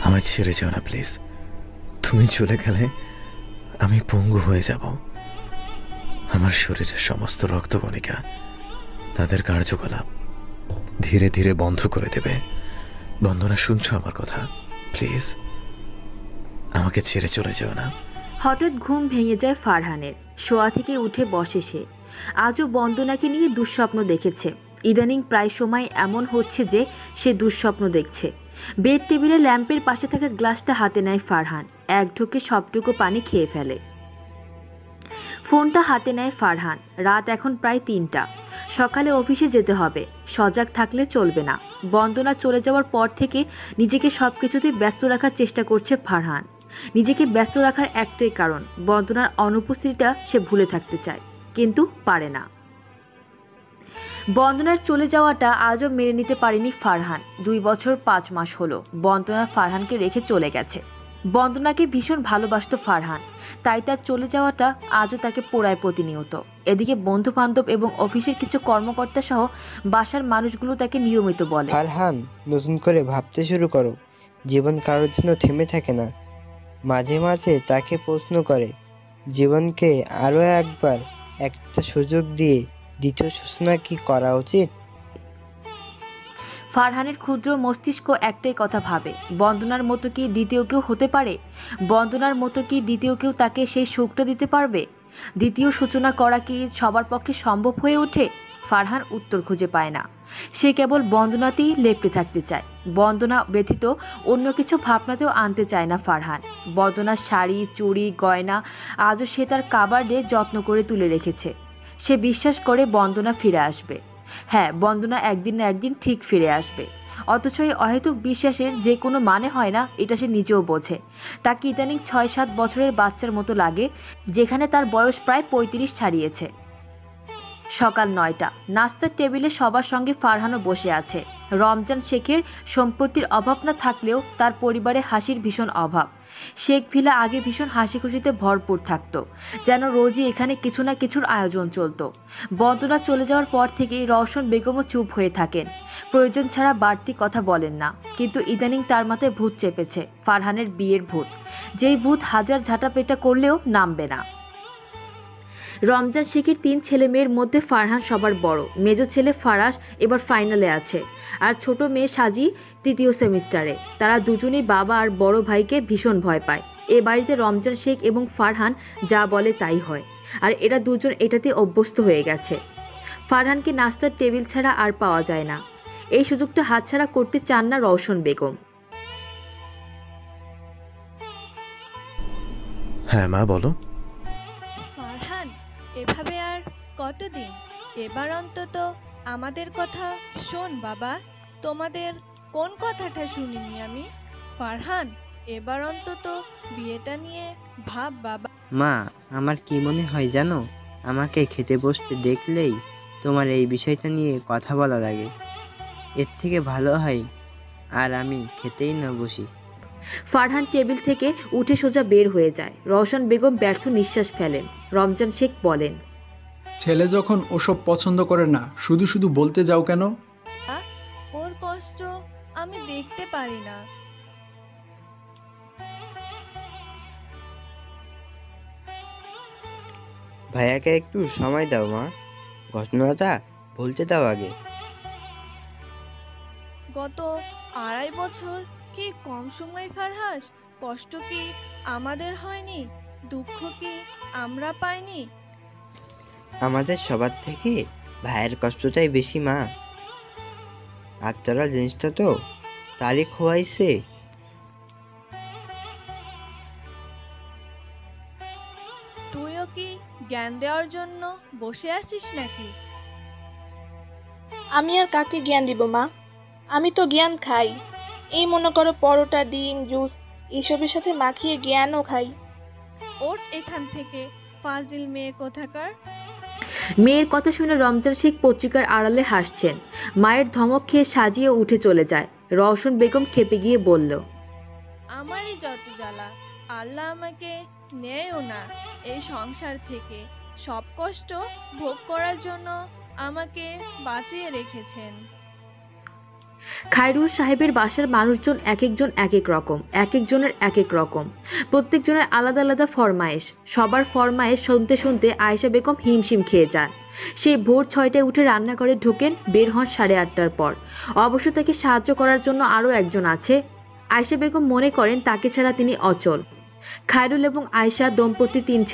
আমায় ছেড়ে যাও না প্লিজ। তুমি চলে গেলে আমি পঙ্গু হয়ে যাব। আমার শরীরের সমস্ত রক্তকণিকা তাদের কার্যকলাপ ধীরে ধীরে বন্ধ করে দেবে। বন্দনা, শুনছো আমার কথা? প্লিজ আমাকে ছেড়ে চলে যেও না। হঠাৎ ঘুম ভেঙে যায় ফারহানের। শোয়া থেকে উঠে বসে সে। আজও বন্দনাকে নিয়ে দুঃস্বপ্ন দেখেছে। ইদানিং প্রায় সময় এমন হচ্ছে যে সে দুঃস্বপ্ন দেখছে। বেড টেবিলে ল্যাম্পের পাশে থাকা গ্লাসটা হাতে নেয় ফারহান। এক ঢোকে সবটুকু পানি খেয়ে ফেলে। ফোনটা হাতে নেয় ফারহান। রাত এখন প্রায় ৩টা। সকালে অফিসে যেতে হবে। সজাগ থাকলে চলবে না। বন্দনা চলে যাওয়ার পর থেকে নিজেকে সব কিছুতে ব্যস্ত রাখার চেষ্টা করছে ফারহান। নিজেকে ব্যস্ত রাখার একটাই কারণ, বন্দনার অনুপস্থিতিটা সে ভুলে থাকতে চায়, কিন্তু পারে না। বন্দনার চলে যাওয়াটা আজও মেনে নিতে পারেনি ফারহান। ২ বছর ৫ মাস হলো বন্দনা ফারহানকে রেখে চলে গেছে। বন্দনাকে ভীষণ ভালোবাসত ফারহান, তাই তার চলে যাওয়াটা আজও তাকে পোড়ায় প্রতিনিয়ত। এদিকে বন্ধু বান্ধব এবং অফিসের কিছু কর্মকর্তা সহ বাসার মানুষগুলো তাকে নিয়মিত বলে, ফারহান, নতুন করে ভাবতে শুরু করো। জীবন কারোর জন্য থেমে থাকে না। মাঝে মাঝে তাকে প্রশ্ন করে, জীবনকে আরও একবার একটা সুযোগ দিয়ে দ্বিতীয় সূচনা কি করা উচিত? ফারহানের ক্ষুদ্র মস্তিষ্ক একটাই কথা ভাবে, বন্দনার মতো কি দ্বিতীয় কেউ হতে পারে? বন্দনার মতো কি দ্বিতীয় কেউ তাকে সেই সুখটা দিতে পারবে? দ্বিতীয় সূচনা করা কি সবার পক্ষে সম্ভব হয়ে ওঠে? ফারহান উত্তর খুঁজে পায় না। সে কেবল বন্দনাতেই লেপ্টে থাকতে চায়। বন্দনা ব্যতীত অন্য কিছু ভাবনাতেও আনতে চায় না ফারহান। বন্দনার শাড়ি, চুড়ি, গয়না আজও সে তার কাবার্ডে যত্ন করে তুলে রেখেছে। সে বিশ্বাস করে বন্দনা ফিরে আসবে। হ্যাঁ, বন্দনা একদিন না একদিন ঠিক ফিরে আসবে। অথচ এই অহেতুক বিশ্বাসের যে কোনো মানে হয় না, এটা সে নিজেও বোঝে। তাকে ইদানিং ৬-৭ বছরের বাচ্চার মতো লাগে, যেখানে তার বয়স প্রায় ৩৫ ছাড়িয়েছে। সকাল ৯টা। নাস্তার টেবিলে সবার সঙ্গে ফারহানও বসে আছে। রমজান শেখের সম্পত্তির অভাব না থাকলেও তার পরিবারে হাসির ভীষণ অভাব। শেখ ভিলা আগে ভীষণ হাসি খুশিতে ভরপুর থাকতো, যেন রোজই এখানে কিছু না কিছুর আয়োজন চলতো। বন্দনা চলে যাওয়ার পর থেকেই রওশন বেগমও চুপ হয়ে থাকেন। প্রয়োজন ছাড়া বাড়তি কথা বলেন না। কিন্তু ইদানিং তার মাথায় ভূত চেপেছে, ফারহানের বিয়ের ভূত। যেই ভূত হাজার ঝাঁটাপেটা করলেও নামবে না। রমজান শেখের ৩ ছেলে মেয়ের মধ্যে ফারহান সবার বড়। মেজো ছেলে ফারাস এবার ফাইনালে আছে, আর ছোট মেয়ে সাজি ৩য় সেমিস্টারে। তারা দুজনেই বাবা আর বড় ভাইকে ভীষণ ভয় পায়। এ বাড়িতে রমজান শেখ এবং ফারহান যা বলে তাই হয়, আর এরা দুজন এটাতে অভ্যস্ত হয়ে গেছে। ফারহানকে নাস্তার টেবিল ছাড়া আর পাওয়া যায় না। এই সুযোগটা হাতছাড়া করতে চান না রওশন বেগম। হ্যাঁ মা, বলো। ফারহান, এভাবে আর কতদিন? এবার অন্তত আমাদের কথা শোন বাবা। তোমাদের কোন কথাটা শুনিনি আমি? ফারহান, এবার অন্তত বিয়েটা নিয়ে ভাব বাবা। মা, আমার কি মনে হয় জানো? আমাকে খেতে বসতে দেখলেই তোমার এই বিষয়টা নিয়ে কথা বলা লাগে। এর থেকে ভালো হয় আর আমি খেতেই না বসি। ফারহান টেবিল থেকে উঠে সোজা বের হয়ে যায়। রওশন বেগম ব্যর্থ নিঃশ্বাস ফেলেন। রমজান শেখ বলেন, ছেলে যখন ওসব পছন্দ করে না, শুধু শুধু বলতে যাও কেন? ওর কষ্ট আমি দেখতে পারি না। ভাইয়াকে একটু সময় দাও মা, ঘটনাটা বলতে দাও আগে। গত ২.৫ বছর কি কম সময় ফারহাস? কষ্ট কি আমাদের হয়নি? দুঃখ কি আমরা পাইনি? আমাদের সবার থেকে ভাইয়ের কষ্টটাই বেশি মা। আত্মারা জিনিসটা তো তারই খোয়াইছে। তুইও কি জ্ঞান দেওয়ার জন্য বসে আছিস নাকি? আমি আর কাকে জ্ঞান দিব মা? আমি তো জ্ঞান খাই। এই মনে করো পরোটা, ডিম, জুস এসবের সাথে মাখিয়ে জ্ঞানও খাই। ওঠ এখান থেকে, ফাজিল মেয়ে কোথাকার। মেয়ের কথা শুনে রমজান শেখ পত্রিকার আড়ালে হাসছেন। মায়ের ধমক খেয়ে সাজিয়ে উঠে চলে যায়। রওশন বেগম খেপে গিয়ে বলল, আমারই যত জ্বালা, আল্লাহ আমাকে নেয়ও না এই সংসার থেকে। সব কষ্ট ভোগ করার জন্য আমাকে বাঁচিয়ে রেখেছেন। খায়রুল সাহেবের বাসার মানুষজন এক একজন এক এক রকম, এক একজনের এক এক রকম, প্রত্যেকজনের আলাদা আলাদা ফরমায়েশ। সবার ফরমায়েশ শুনতে শুনতে আয়েশা বেগম হিমশিম খেয়ে যান। সেই ভোর 6টায় উঠে রান্নাঘরে ঢোকেন, বের হন 8:30টার পর। অবশ্য তাকে সাহায্য করার জন্য আরও একজন আছে। আয়েশা বেগম মনে করেন তাকে ছাড়া তিনি অচল। খায়রুল এবং আয়েশা দম্পতি 3 ছেলে।